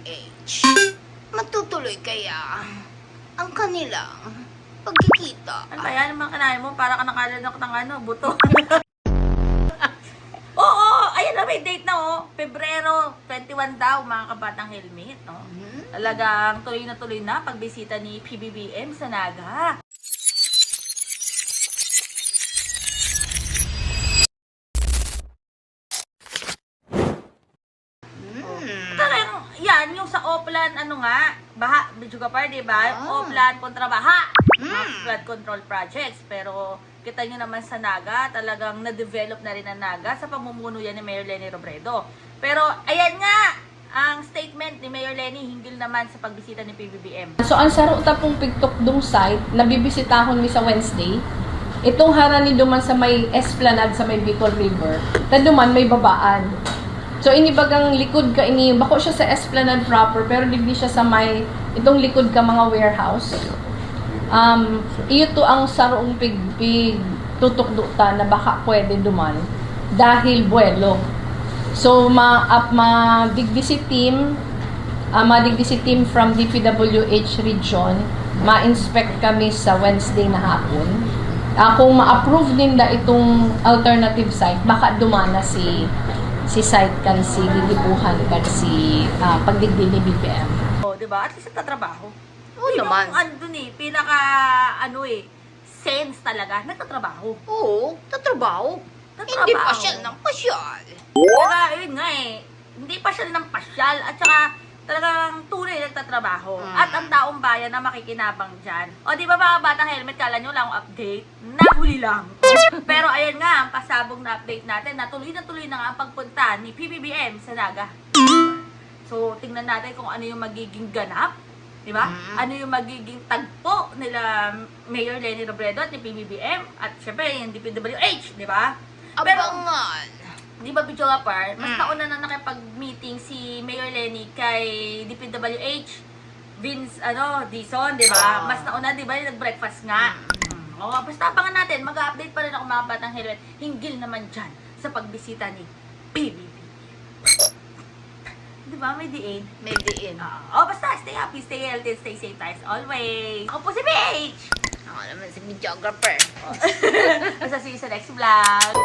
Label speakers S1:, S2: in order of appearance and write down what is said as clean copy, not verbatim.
S1: PWH, matutuloy kaya ang kanilang pagkikita?
S2: Ano ba yan? Ang mga kanahin mo, para ka nakalanak ng buto. Oo, ayun na, may date na Pebrero 21 daw, mga kabatang helmet. Talagang tuloy na pagbisita ni PBBM sa Naga. Talagang, yan, yung sa Oplan, baha, Bidjugapar, diba? Oplan kontra baha. Mga flood control projects. Pero, kita nyo naman sa Naga, talagang na-develop na rin ang Naga sa pamumuno yan ni Mayor Leni Robredo. Pero, ayan nga, ang statement ni Mayor Leni hinggil naman sa pagbisita ni PBBM.
S3: So, ang saro tapong pigtok dong site, nabibisitahon mi sa Wednesday. Itong harani duman sa may Esplanade sa may Bicol River, na duman may babaan. So, inibagang likod ka, bako siya sa Esplanade proper, pero digdi siya sa may, itong likod ka mga warehouse. Iyo to ang sarong pigpig tutok duta na baka pwede duman dahil buwelo. So, madigdi si team from DPWH region, ma-inspect kami sa Wednesday na hapon. Kung ma-approve nila itong alternative site, baka dumana si site kan si gigibuhan kan si pagdigdi ni BPM.
S2: Diba? At least nagtatrabaho.
S1: Oo naman.
S2: Pinaka, sense talaga, nagtatrabaho.
S1: Oo, tatrabaho. Hindi pasyal ng pasyal.
S2: Kaya, yun nga hindi pasyal ng pasyal, at saka talagang tunay nagtatrabaho. At ang taong bayan na makikinabang dyan. O di ba mga batang helmet, kala nyo lang update? Nahuli lang. Pero ayan nga, ang pasabog na update natin, na tuloy na nga ang pagpunta ni PBBM sa Naga. So, tingnan natin kung ano yung magiging ganap. Di ba? Ano yung magiging tagpo nila Mayor Leni Robredo at ni PBBM. At syempre, yung DPWH, di ba?
S1: Abangan.
S2: Di ba, Bidjugapar, mas nauna na nakipag-meeting si Mayor Leni kay DPWH, Vince, Dizon, di ba? Mas nauna, di ba, nag-breakfast nga. Basta abangan natin, mag-update pa rin ako mga batang helmet, hinggil naman dyan sa pagbisita ni PBB. Di ba, may diin?
S1: May diin.
S2: Basta, stay happy, stay healthy, stay safe as always. Ako po si Paige!
S1: Ako naman si videographer.
S2: Basta see you sa next vlog.